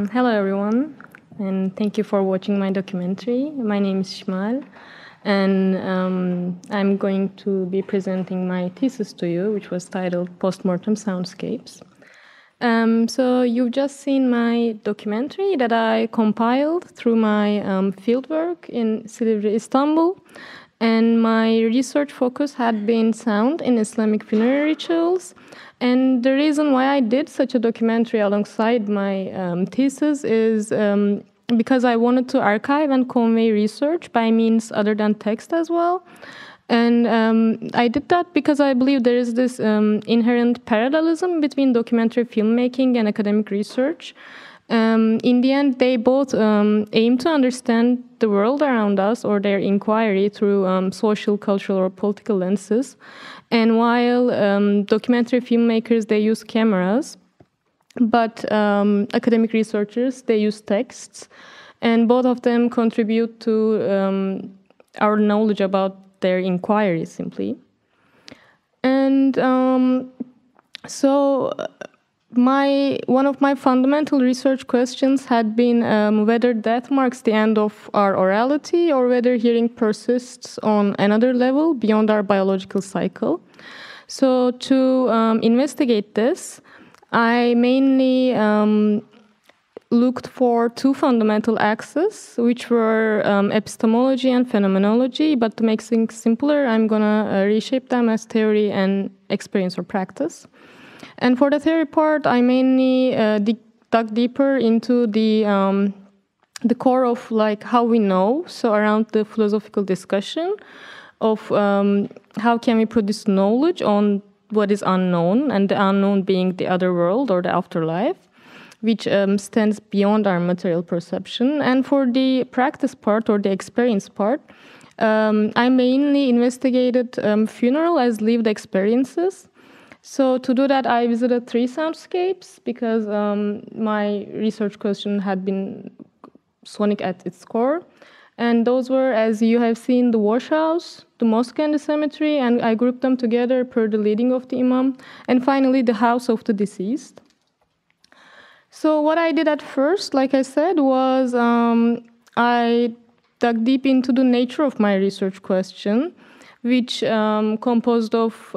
Hello everyone, and thank you for watching my documentary. My name is Şimal, and I'm going to be presenting my thesis to you, which was titled Postmortem Soundscapes. So you've just seen my documentary that I compiled through my fieldwork in Silivri, Istanbul, and my research focus had been sound in Islamic funerary rituals. And the reason why I did such a documentary alongside my thesis is because I wanted to archive and convey research by means other than text as well. And I did that because I believe there is this inherent parallelism between documentary filmmaking and academic research. In the end, they both aim to understand the world around us or their inquiry through social, cultural, or political lenses. And while documentary filmmakers, they use cameras, but academic researchers, they use texts. And both of them contribute to our knowledge about their inquiry, simply. And so one of my fundamental research questions had been whether death marks the end of our orality or whether hearing persists on another level beyond our biological cycle. So to investigate this, I mainly looked for two fundamental axes, which were epistemology and phenomenology, but to make things simpler, I'm going to reshape them as theory and experience or practice. And for the theory part, I mainly dug deeper into the core of like how we know, so around the philosophical discussion of how can we produce knowledge on what is unknown, and the unknown being the other world or the afterlife, which stands beyond our material perception. And for the practice part or the experience part, I mainly investigated funeral as lived experiences. So to do that, I visited 3 soundscapes because my research question had been sonic at its core. And those were, as you have seen, the wash house, the mosque and the cemetery, and I grouped them together per the leading of the imam. And finally, the house of the deceased. So what I did at first, like I said, was I dug deep into the nature of my research question, which composed of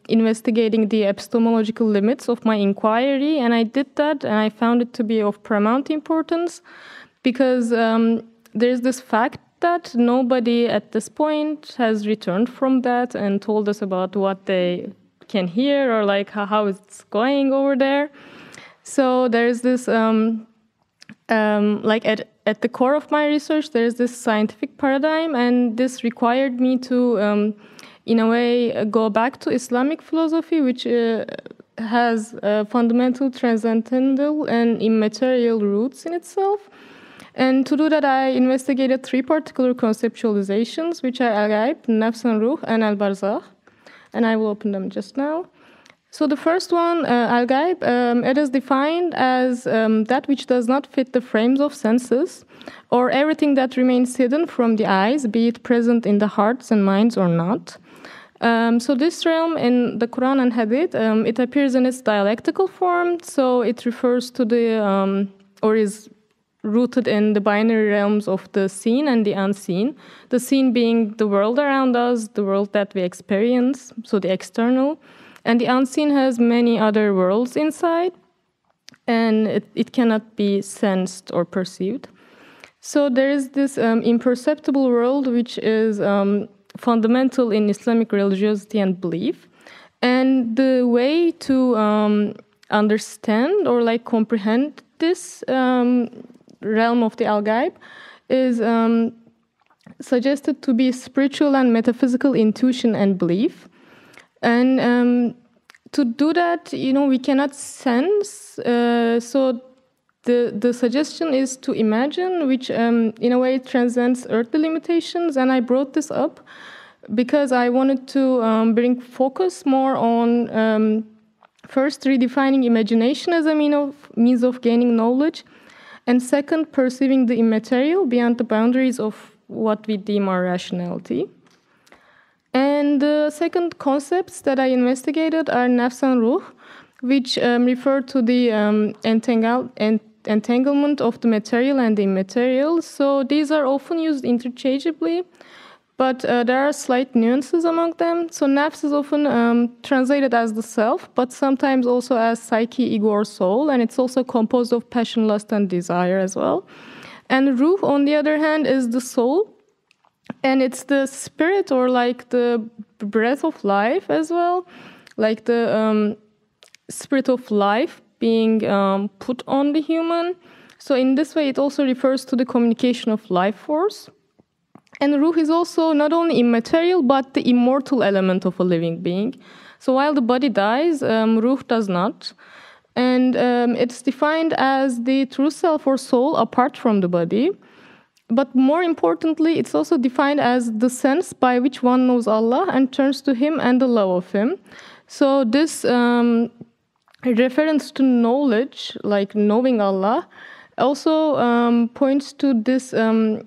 investigating the epistemological limits of my inquiry. And I did that, and I found it to be of paramount importance because there's this fact that nobody at this point has returned from that and told us about what they can hear or like how it's going over there. So there's this, like at the core of my research, there's this scientific paradigm, and this required me to, in a way, go back to Islamic philosophy, which has fundamental, transcendental, and immaterial roots in itself. And to do that, I investigated 3 particular conceptualizations, which are al-ghaib, nafs and ruh, and al-barzakh. And I will open them just now. So the first one, al-ghaib, it is defined as that which does not fit the frames of senses, or everything that remains hidden from the eyes, be it present in the hearts and minds or not. So this realm in the Quran and Hadith, it appears in its dialectical form, so it refers to the, or is rooted in the binary realms of the seen and the unseen. The seen being the world around us, the world that we experience, so the external. And the unseen has many other worlds inside, and it cannot be sensed or perceived. So there is this imperceptible world which is fundamental in Islamic religiosity and belief. And the way to understand or like comprehend this realm of the al-ghaib is suggested to be spiritual and metaphysical intuition and belief. And to do that, we cannot sense. So the suggestion is to imagine, which in a way transcends earthly limitations. And I brought this up because I wanted to bring focus more on first redefining imagination as a means of gaining knowledge, and second, perceiving the immaterial beyond the boundaries of what we deem our rationality. And the second concepts that I investigated are nafs and ruh, which refer to the entanglement of the material and the immaterial. So these are often used interchangeably, but there are slight nuances among them. So nafs is often translated as the self, but sometimes also as psyche, ego, or soul, and it's also composed of passion, lust, and desire as well. And ruh, on the other hand, is the soul, and it's the spirit or like the breath of life as well, like the spirit of life being put on the human. So in this way, it also refers to the communication of life force. And ruh is also not only immaterial, but the immortal element of a living being. So while the body dies, ruh does not. And it's defined as the true self or soul apart from the body. But more importantly, it's also defined as the sense by which one knows Allah and turns to Him and the love of Him. So this reference to knowledge, like knowing Allah, also points to this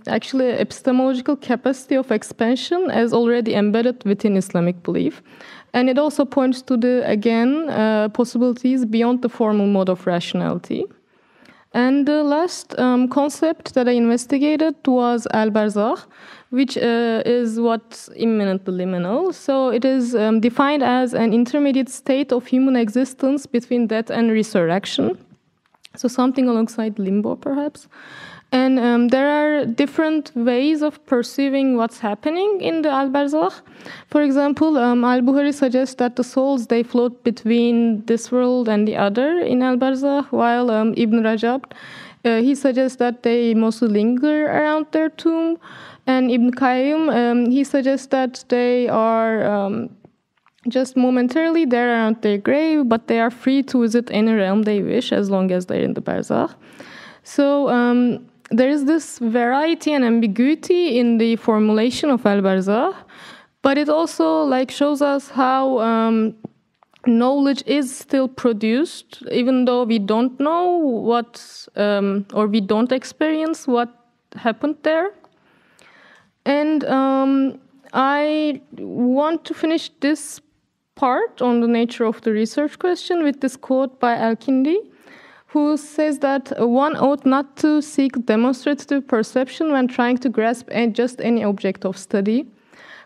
actually epistemological capacity of expansion as already embedded within Islamic belief. And it also points to the, again, possibilities beyond the formal mode of rationality. And the last concept that I investigated was al-barzakh, which is what's imminently liminal. So it is defined as an intermediate state of human existence between death and resurrection. So something alongside limbo, perhaps. And there are different ways of perceiving what's happening in the al-barzakh. For example, al-Bukhari suggests that the souls, they float between this world and the other in al-barzakh, while Ibn Rajab, he suggests that they mostly linger around their tomb. And Ibn Qayyim, he suggests that they are just momentarily there around their grave, but they are free to visit any realm they wish as long as they're in the barzakh. So there is this variety and ambiguity in the formulation of al-barzakh, but it also like shows us how knowledge is still produced, even though we don't know what, or we don't experience what happened there. And I want to finish this part on the nature of the research question with this quote by Al-Kindi, who says that one ought not to seek demonstrative perception when trying to grasp just any object of study.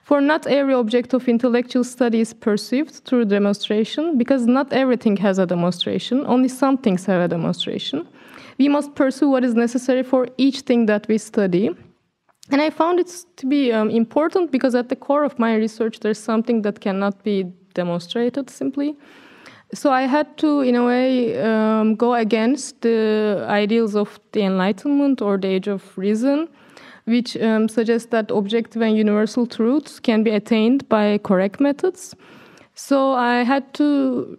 For not every object of intellectual study is perceived through demonstration, because not everything has a demonstration, only some things have a demonstration. We must pursue what is necessary for each thing that we study. And I found it to be important because at the core of my research, there's something that cannot be demonstrated simply. So I had to, in a way, go against the ideals of the Enlightenment or the Age of Reason, which suggests that objective and universal truths can be attained by correct methods. So I had to,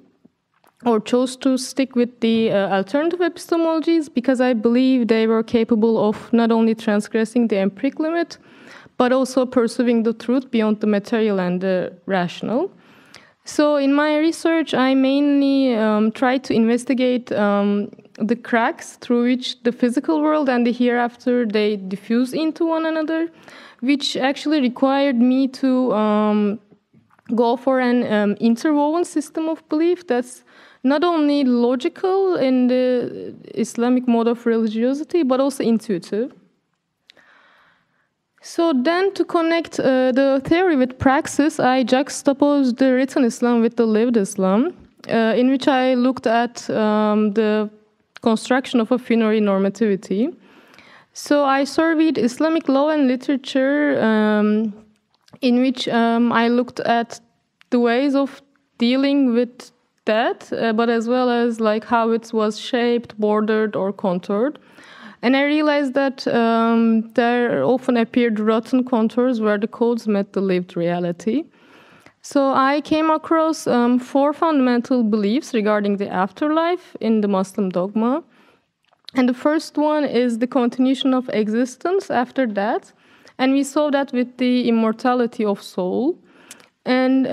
or chose to stick with the alternative epistemologies because I believe they were capable of not only transgressing the empiric limit, but also perceiving the truth beyond the material and the rational. So in my research, I mainly tried to investigate the cracks through which the physical world and the hereafter, they diffuse into one another, which actually required me to go for an interwoven system of belief that's not only logical in the Islamic mode of religiosity, but also intuitive. So then to connect the theory with praxis, I juxtaposed the written Islam with the lived Islam, in which I looked at the construction of a funerary normativity. So I surveyed Islamic law and literature, in which I looked at the ways of dealing with death, but as well as like how it was shaped, bordered, or contoured. And I realized that there often appeared rotten contours where the codes met the lived reality. So I came across 4 fundamental beliefs regarding the afterlife in the Muslim dogma. And the first one is the continuation of existence after death. And we saw that with the immortality of soul. And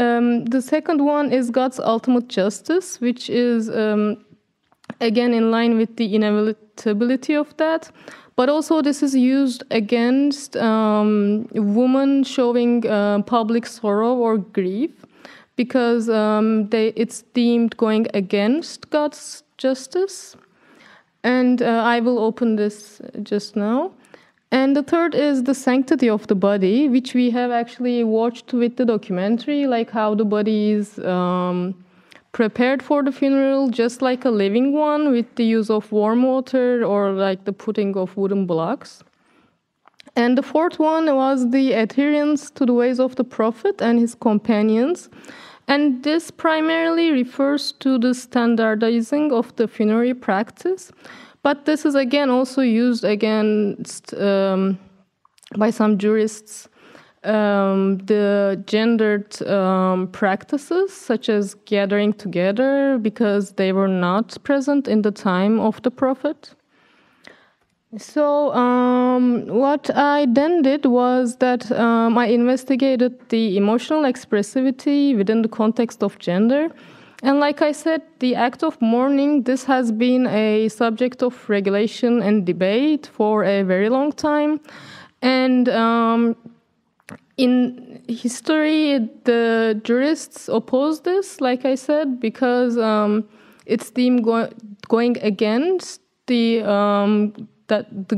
the second one is God's ultimate justice, which is again in line with the inevitability of that. But also this is used against women showing public sorrow or grief, because it's deemed going against God's justice. And I will open this just now. And the third is the sanctity of the body, which we have actually watched with the documentary, like how the body is prepared for the funeral, just like a living one, with the use of warm water or like the putting of wooden blocks. And the fourth one was the adherence to the ways of the Prophet and his companions. And this primarily refers to the standardizing of the funerary practice. But this is again also used against, by some jurists, the gendered practices, such as gathering together, because they were not present in the time of the Prophet. So what I then did was that I investigated the emotional expressivity within the context of gender. And like I said, the act of mourning, this has been a subject of regulation and debate for a very long time. And in history, the jurists opposed this, like I said, because it's deemed going against the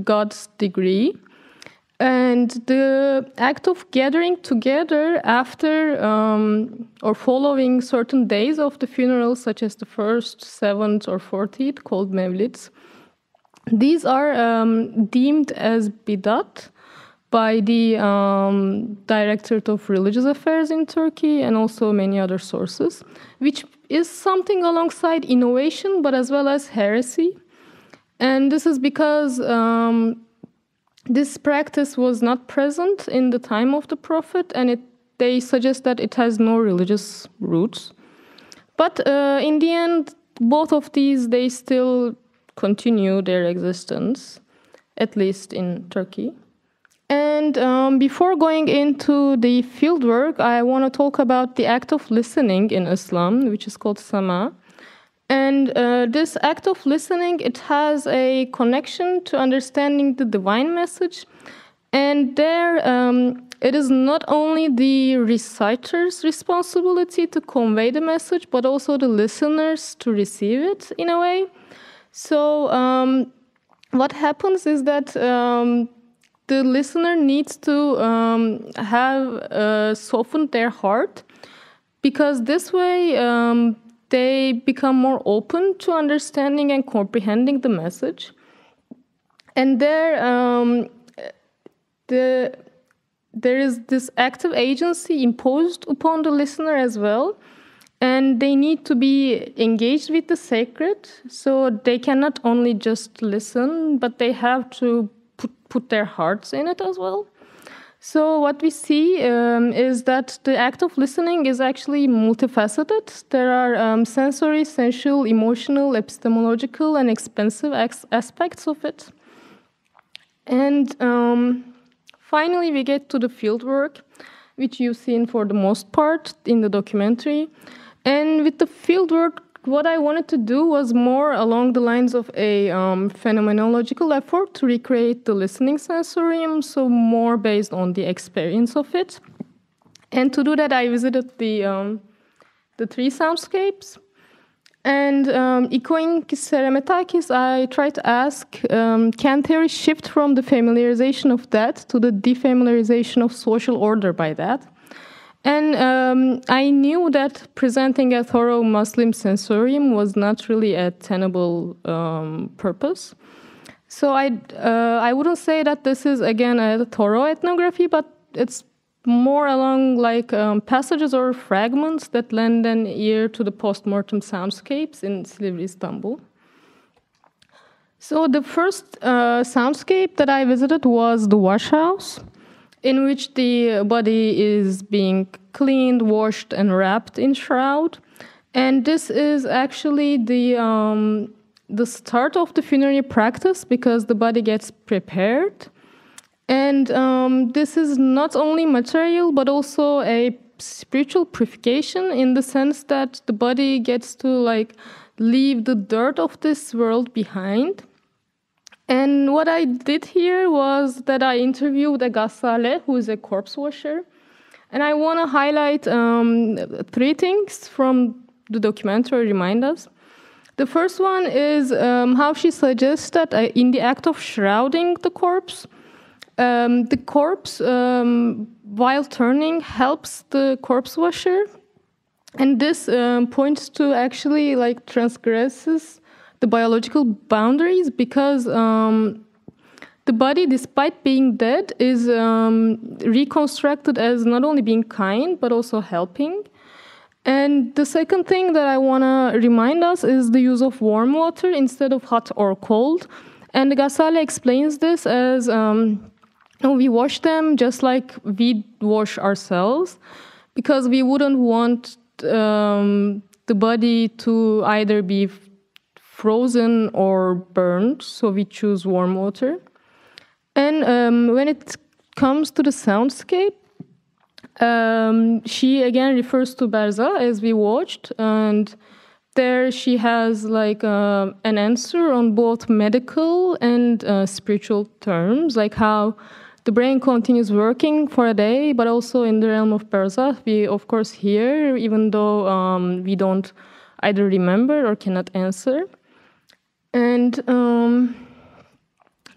God's degree. And the act of gathering together after or following certain days of the funeral, such as the 1st, 7th, or 14th, called Mevlids, these are deemed as bidat by the Directorate of Religious Affairs in Turkey and also many other sources, which is something alongside innovation, but as well as heresy. And this is because this practice was not present in the time of the Prophet, and they suggest that it has no religious roots. But in the end, both of these, they still continue their existence, at least in Turkey. And before going into the fieldwork, I want to talk about the act of listening in Islam, which is called sama. And this act of listening, it has a connection to understanding the divine message. And there, it is not only the reciter's responsibility to convey the message, but also the listeners to receive it in a way. So what happens is that the listener needs to have softened their heart, because this way they become more open to understanding and comprehending the message. And there is this active agency imposed upon the listener as well. And they need to be engaged with the sacred. So they cannot only just listen, but they have to put their hearts in it as well. So what we see is that the act of listening is actually multifaceted. There are sensory, sensual, emotional, epistemological, and expensive aspects of it. And finally, we get to the fieldwork, which you've seen for the most part in the documentary. And with the fieldwork, what I wanted to do was more along the lines of a phenomenological effort to recreate the listening sensorium, so more based on the experience of it. And to do that, I visited the 3 soundscapes. And echoing Serematakis, I tried to ask, can theory shift from the familiarization of that to the defamiliarization of social order by that? And I knew that presenting a thorough Muslim sensorium was not really a tenable purpose. So I wouldn't say that this is, again, a thorough ethnography, but it's more along like passages or fragments that lend an ear to the postmortem soundscapes in Silivri, Istanbul. So the first soundscape that I visited was the wash house, in which the body is being cleaned, washed, and wrapped in shroud. And this is actually the start of the funerary practice, because the body gets prepared. And this is not only material, but also a spiritual purification, in the sense that the body gets to leave the dirt of this world behind. And what I did here was that I interviewed a gassale, who is a corpse washer. And I want to highlight 3 things from the documentary remind us. The first one is how she suggests that in the act of shrouding the corpse, while turning, helps the corpse washer. And this points to actually like transgresses the biological boundaries, because the body, despite being dead, is reconstructed as not only being kind, but also helping. And the second thing that I want to remind us is the use of warm water instead of hot or cold. And Ghazali explains this as we wash them just like we wash ourselves, because we wouldn't want the body to either be frozen or burned, so we choose warm water. And when it comes to the soundscape, she again refers to Berza, as we watched, and there she has like an answer on both medical and spiritual terms, like how the brain continues working for a day, but also in the realm of Berza, we of course hear, even though we don't either remember or cannot answer. And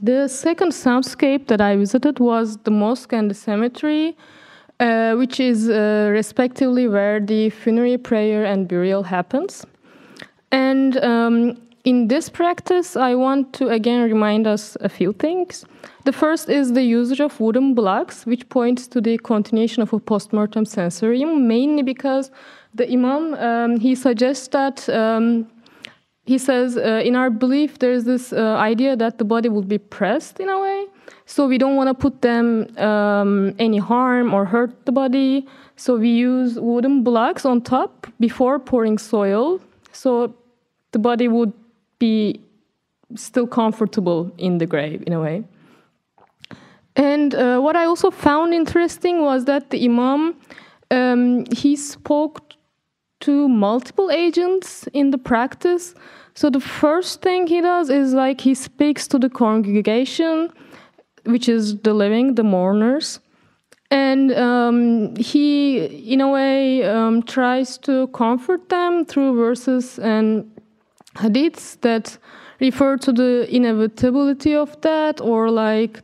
the second soundscape that I visited was the mosque and the cemetery, which is respectively where the funerary prayer and burial happens. And in this practice, I want to again remind us a few things. The first is the usage of wooden blocks, which points to the continuation of a postmortem sensorium, mainly because the Imam, he suggests that, he says, in our belief, there's this idea that the body will be pressed in a way. So we don't want to put them any harm or hurt the body. So we use wooden blocks on top before pouring soil. So the body would be still comfortable in the grave in a way. And what I also found interesting was that the Imam, he spoke to multiple agents in the practice. So the first thing he does is like he speaks to the congregation, which is the living, the mourners. And he, in a way, tries to comfort them through verses and hadiths that refer to the inevitability of that, or like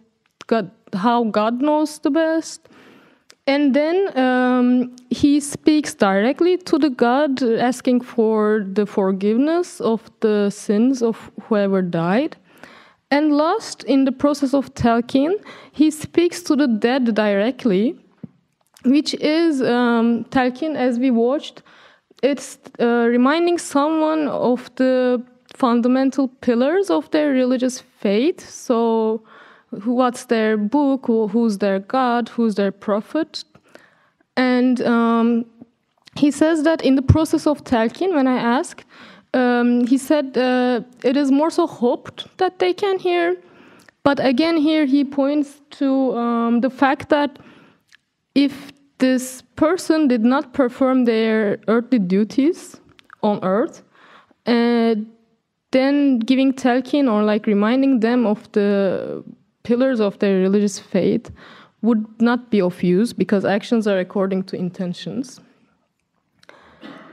God, how God knows the best. And then he speaks directly to the God, asking for the forgiveness of the sins of whoever died. And last, in the process of talqin, he speaks to the dead directly, which is talqin, as we watched. It's reminding someone of the fundamental pillars of their religious faith. So what's their book, who's their God, who's their prophet. And he says that in the process of talqin, when I asked, he said it is more so hoped that they can hear. But again, here he points to the fact that if this person did not perform their earthly duties on earth, then giving talqin or like reminding them of the pillars of their religious faith would not be of use, because actions are according to intentions.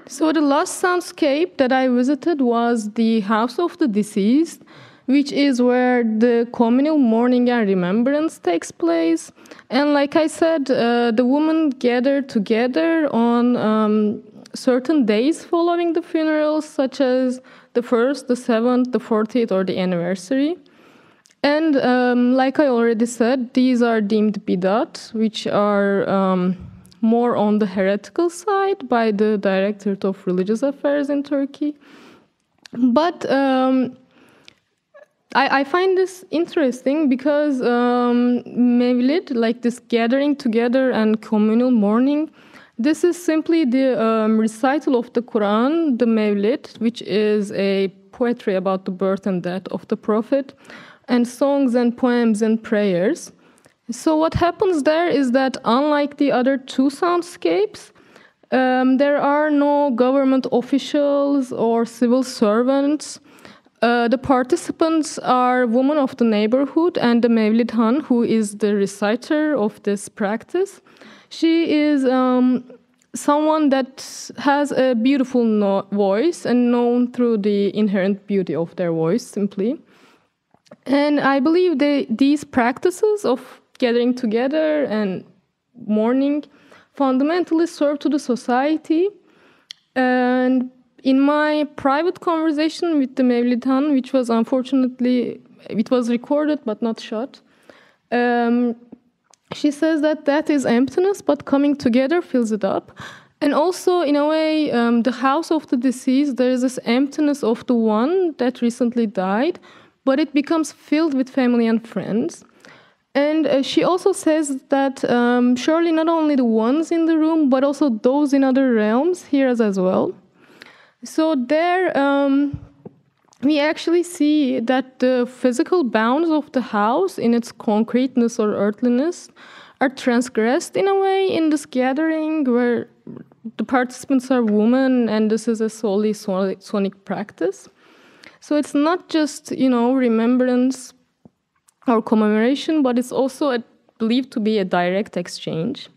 So the last soundscape that I visited was the house of the deceased, which is where the communal mourning and remembrance takes place. And like I said, the women gather together on certain days following the funerals, such as the 1st, the 7th, the 40th, or the anniversary. And like I already said, these are deemed bidat, which are more on the heretical side by the Directorate of Religious Affairs in Turkey. But I find this interesting because Mevlid, like this gathering together and communal mourning, this is simply the recital of the Quran, the Mevlid, which is a poetry about the birth and death of the Prophet, and songs and poems and prayers. So what happens there is that unlike the other two soundscapes, there are no government officials or civil servants. The participants are women of the neighborhood and the Mevlid Han, who is the reciter of this practice. She is someone that has a beautiful voice and known through the inherent beauty of their voice, simply. And I believe these practices of gathering together and mourning fundamentally serve to the society. And in my private conversation with the Mevlidan, which was unfortunately, it was recorded but not shot, she says that is emptiness, but coming together fills it up. And also, in a way, the house of the deceased, there is this emptiness of the one that recently died, but it becomes filled with family and friends. And she also says that surely not only the ones in the room, but also those in other realms hear us as well. So there, we actually see that the physical bounds of the house in its concreteness or earthliness are transgressed in a way in this gathering where the participants are women and this is a solely sonic practice. So it's not just, remembrance or commemoration, but it's also believed to be a direct exchange.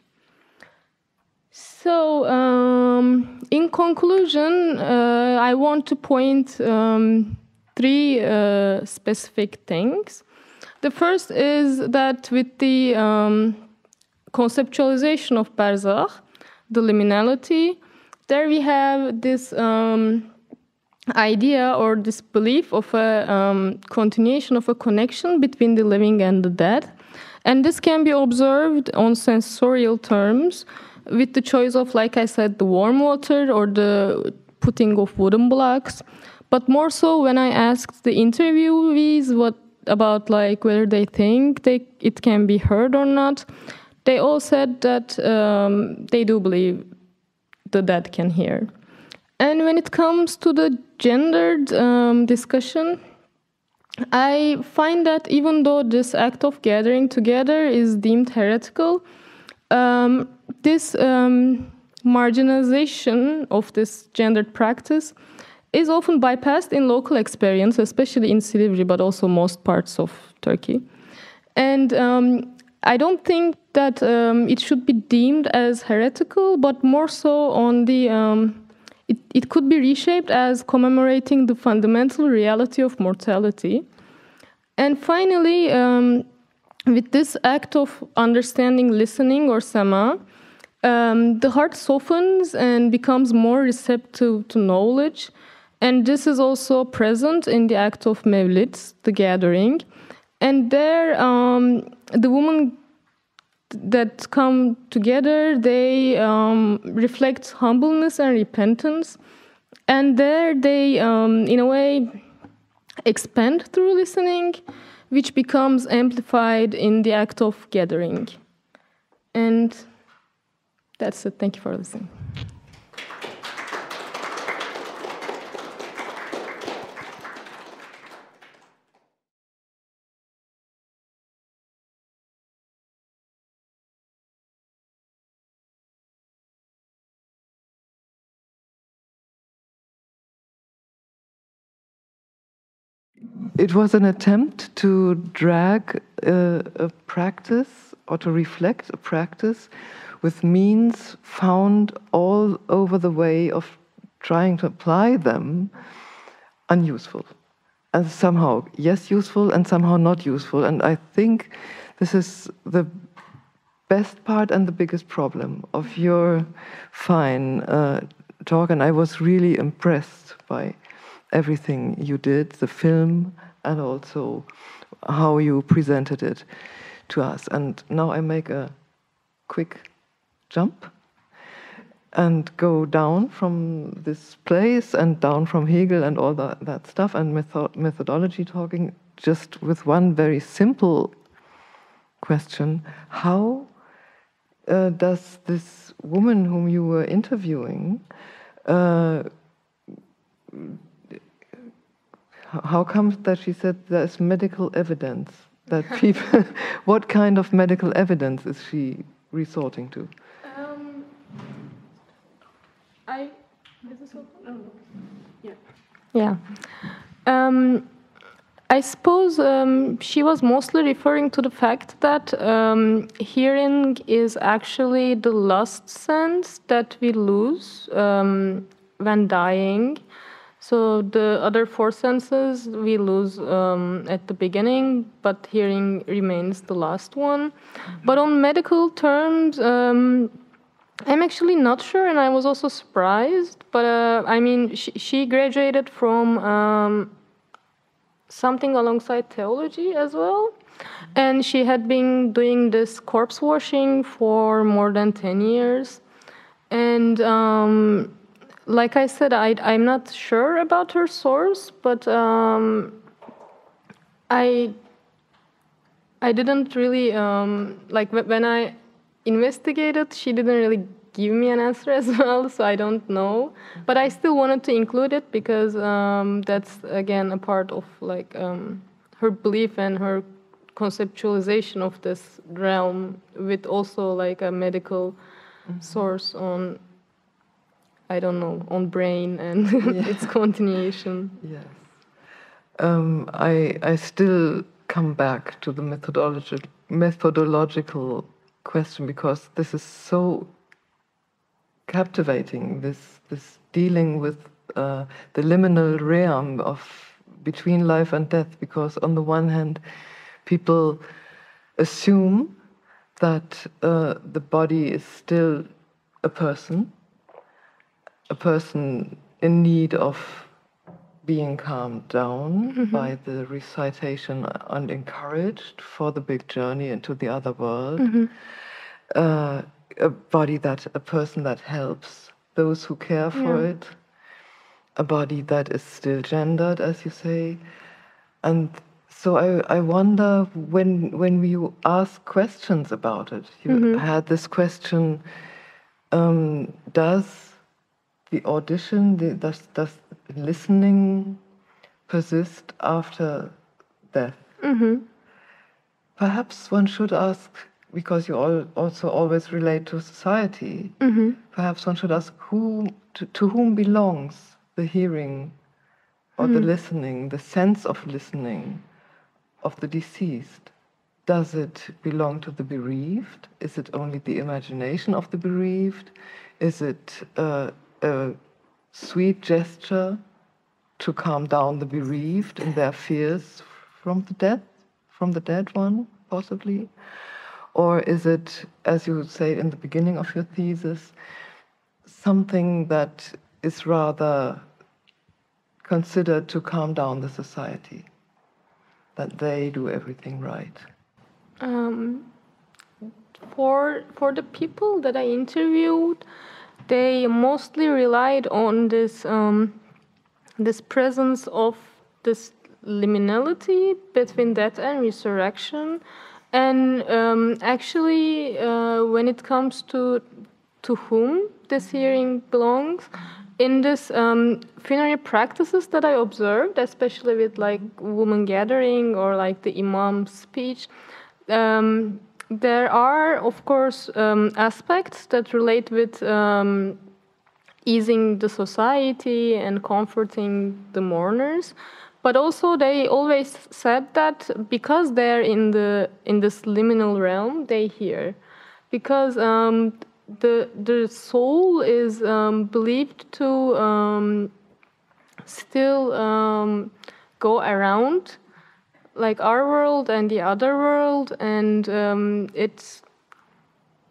So, in conclusion, I want to point three specific things. The first is that with the conceptualization of Barzakh, the liminality, there we have this idea or this belief of a continuation of a connection between the living and the dead. And this can be observed on sensorial terms with the choice of, like I said, the warm water or the putting of wooden blocks. But more so when I asked the interviewees about whether they think it can be heard or not, they all said that they do believe the dead can hear. And when it comes to the gendered discussion, I find that even though this act of gathering together is deemed heretical, this marginalization of this gendered practice is often bypassed in local experience, especially in Silivri, but also most parts of Turkey. And I don't think that it should be deemed as heretical, but more so on the... It could be reshaped as commemorating the fundamental reality of mortality. And finally, with this act of understanding, listening, or sama, the heart softens and becomes more receptive to knowledge. And this is also present in the act of Mevlid, the gathering. And there, the women that come together, they reflect humbleness and repentance. And there they, in a way, expand through listening, which becomes amplified in the act of gathering. And that's it. Thank you for listening. It was an attempt to drag a practice or to reflect a practice with means found all over the way of trying to apply them unuseful. And somehow, yes, useful and somehow not useful. And I think this is the best part and the biggest problem of your fine talk. And I was really impressed by everything you did, the film, and also how you presented it to us. And now I make a quick jump and go down from this place and down from Hegel and all that stuff and methodology talking, just with one very simple question. How does this woman whom you were interviewing, how comes that she said there's medical evidence that people, what kind of medical evidence is she resorting to? Yeah. I suppose she was mostly referring to the fact that hearing is actually the last sense that we lose when dying. So the other four senses we lose at the beginning, but hearing remains the last one. But on medical terms, I'm actually not sure, and I was also surprised. But I mean, she graduated from something alongside theology as well. And she had been doing this corpse washing for more than 10 years. And like I said, I'm not sure about her source, but I didn't really, like when I investigated, she didn't really give me an answer as well, so I don't know. But I still wanted to include it because that's, again, a part of like her belief and her conceptualization of this realm with also like a medical source on, I don't know, on brain and its continuation. Yes. I still come back to the methodological question because this is so captivating, this dealing with the liminal realm of between life and death, because on the one hand people assume that the body is still a person in need of being calmed down by the recitation and encouraged for the big journey into the other world. A person that helps those who care for it, a body that is still gendered, as you say. And so I wonder, when you ask questions about it, you had this question, does the audition, does listening persist after death? Perhaps one should ask, because you also always relate to society, perhaps one should ask to whom belongs the hearing or the listening, the sense of listening of the deceased. Does it belong to the bereaved? Is it only the imagination of the bereaved? Is it a sweet gesture to calm down the bereaved in their fears from the dead one, possibly? Or is it, as you say in the beginning of your thesis, something that is rather considered to calm down the society, that they do everything right? For the people that I interviewed, they mostly relied on this this presence of this liminality between death and resurrection. And actually, when it comes to whom this hearing belongs, in this funerary practices that I observed, especially with like woman gathering or like the imam's speech, there are, of course, aspects that relate with easing the society and comforting the mourners. But also, they always said that because they're in this liminal realm, they hear, because the soul is believed to still go around, like our world and the other world, and it's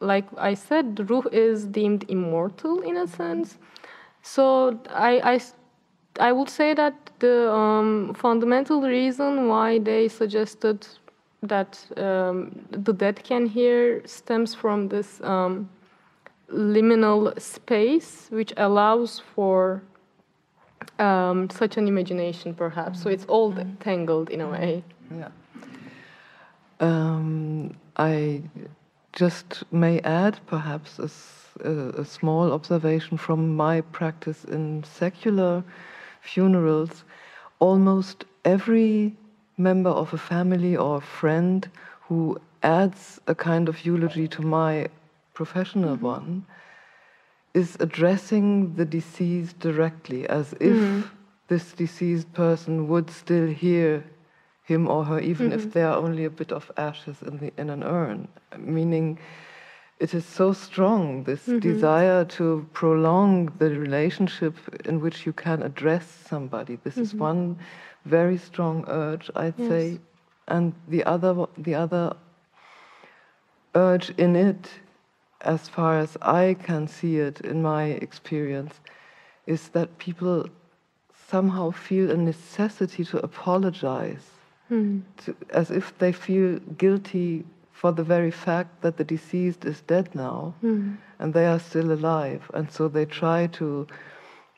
like I said, the ruh is deemed immortal in a sense. So I would say that the fundamental reason why they suggested that the dead can hear stems from this liminal space, which allows for such an imagination, perhaps. So it's all tangled in a way. Yeah. I just may add, perhaps, a small observation from my practice in secular funerals. Almost every member of a family or friend who adds a kind of eulogy to my professional one is addressing the deceased directly, as if this deceased person would still hear him or her, even if they are only a bit of ashes in an urn. Meaning, it is so strong, this desire to prolong the relationship in which you can address somebody. This is one very strong urge, I'd say. And the other urge in it, as far as I can see it in my experience, is that people somehow feel a necessity to apologize, as if they feel guilty for the very fact that the deceased is dead now and they are still alive. And so they try to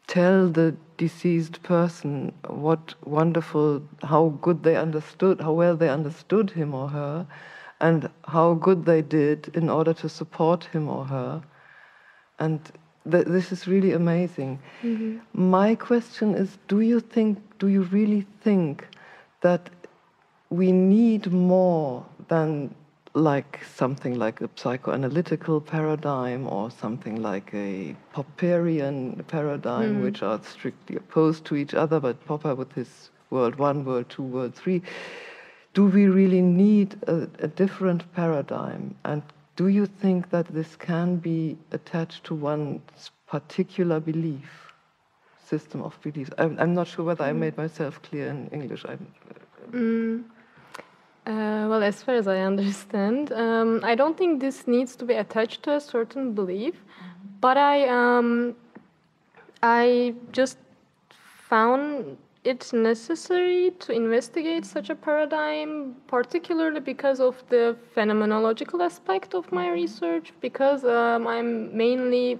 tell the deceased person what wonderful, how good they understood, how well they understood him or her, and how good they did in order to support him or her. And this is really amazing. My question is, do you really think that we need more than like something like a psychoanalytical paradigm or something like a Popperian paradigm, which are strictly opposed to each other, but Popper with his world 1, world 2, world 3. Do we really need a different paradigm? And do you think that this can be attached to one's particular belief, system of beliefs? I'm not sure whether I made myself clear in English. Well, as far as I understand, I don't think this needs to be attached to a certain belief, but I just found it necessary to investigate such a paradigm, particularly because of the phenomenological aspect of my research, because I'm mainly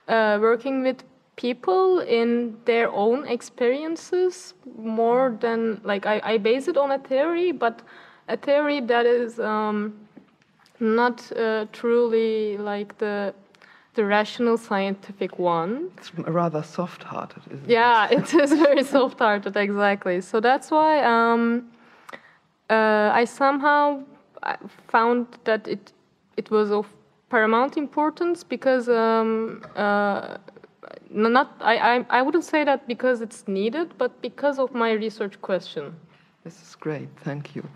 working with people in their own experiences more than, like, I base it on a theory, but a theory that is not truly like the rational scientific one. It's rather soft-hearted, isn't it? Yeah, it is very soft-hearted, exactly. So that's why I somehow found that it was of paramount importance, because I wouldn't say that because it's needed, but because of my research question. This is great, thank you.